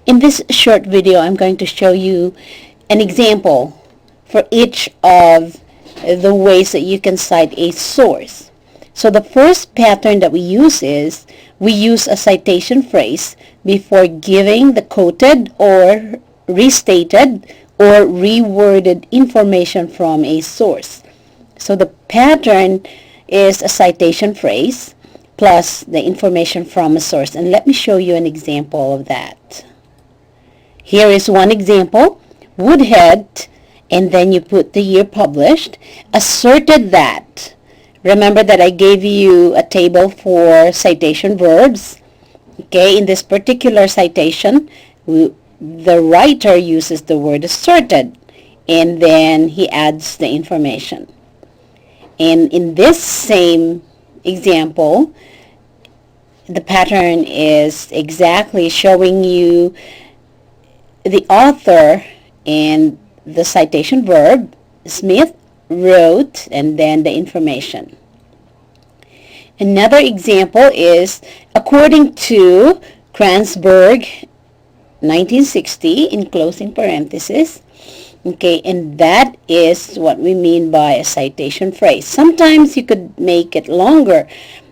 In this short video, I'm going to show you an example for each of the ways that you can cite a source. So the first pattern that we use is we use a citation phrase before giving the quoted or restated or reworded information from a source. So the pattern is a citation phrase plus the information from a source. And let me show you an example of that. Here is one example. Woodhead, and then you put the year published, asserted that. Remember that I gave you a table for citation verbs. Okay, in this particular citation, the writer uses the word asserted, and then he adds the information. And in this same example, the pattern is exactly showing you the author and the citation verb, Smith wrote, and then the information. Another example is, according to Kranzberg, 1960, in closing parentheses. Okay, and that is what we mean by a citation phrase. Sometimes you could make it longer.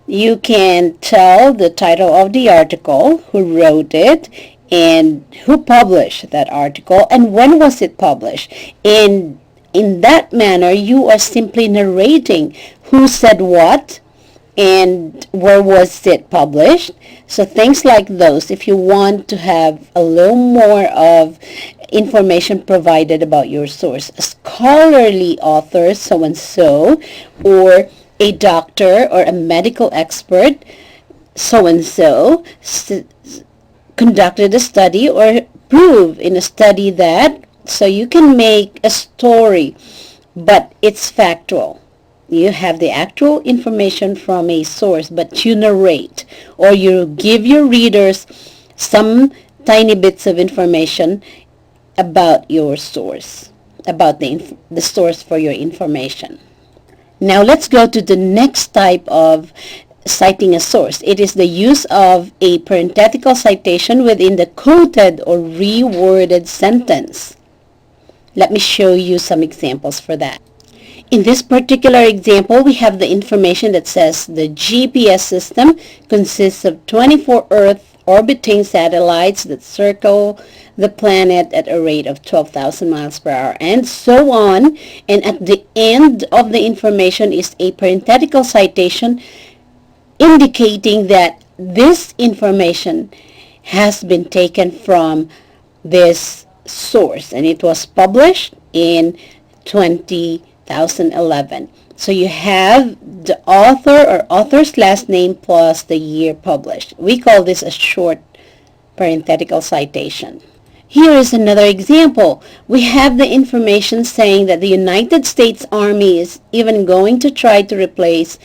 You can tell the title of the article, who wrote it, and who published that article, and when was it published. And in that manner, you are simply narrating who said what and where was it published. So things like those, if you want to have a little more of information provided about your source, a scholarly author so-and-so, or a doctor or a medical expert so-and-so conducted a study or prove in a study that, so you can make a story, but it's factual. You have the actual information from a source, but you narrate, or you give your readers some tiny bits of information about your source, about the source for your information. Now let's go to the next type of citing a source. It is the use of a parenthetical citation within the quoted or reworded sentence. Let me show you some examples for that. In this particular example, we have the information that says the GPS system consists of 24 Earth orbiting satellites that circle the planet at a rate of 12,000 miles per hour, and so on. And at the end of the information is a parenthetical citation indicating that this information has been taken from this source, and it was published in 2011. So you have the author or author's last name plus the year published. We call this a short parenthetical citation. Here is another example. We have the information saying that the United States Army is even going to try to replace,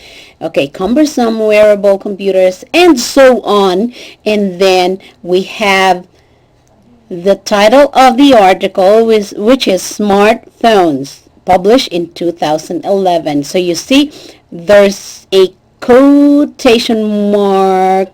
cumbersome wearable computers and so on. And then we have the title of the article, which is Smartphones, published in 2011. So you see, there's a quotation mark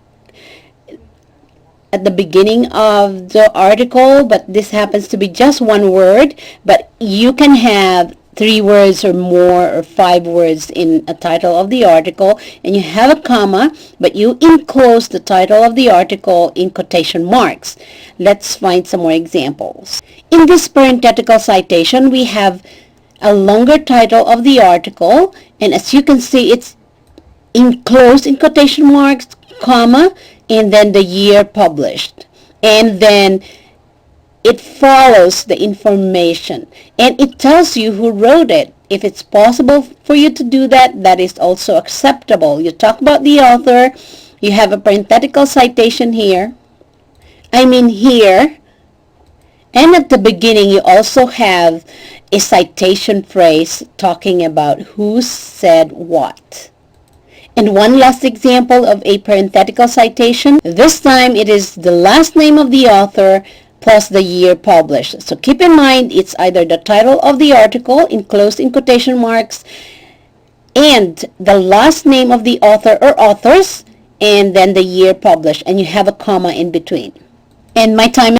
at the beginning of the article, but this happens to be just one word, but you can have 3 words or more, or 5 words in a title of the article, and you have a comma, but you enclose the title of the article in quotation marks. Let's find some more examples. In this parenthetical citation, we have a longer title of the article, and as you can see, it's enclosed in quotation marks, comma, and then the year published, and then it follows the information, and it tells you who wrote it. If it's possible for you to do that, that is also acceptable. You talk about the author, you have a parenthetical citation here, here, and at the beginning you also have a citation phrase talking about who said what. And one last example of a parenthetical citation. This time it is the last name of the author plus the year published. So keep in mind, it's either the title of the article enclosed in quotation marks and the last name of the author or authors and then the year published, and you have a comma in between. And my time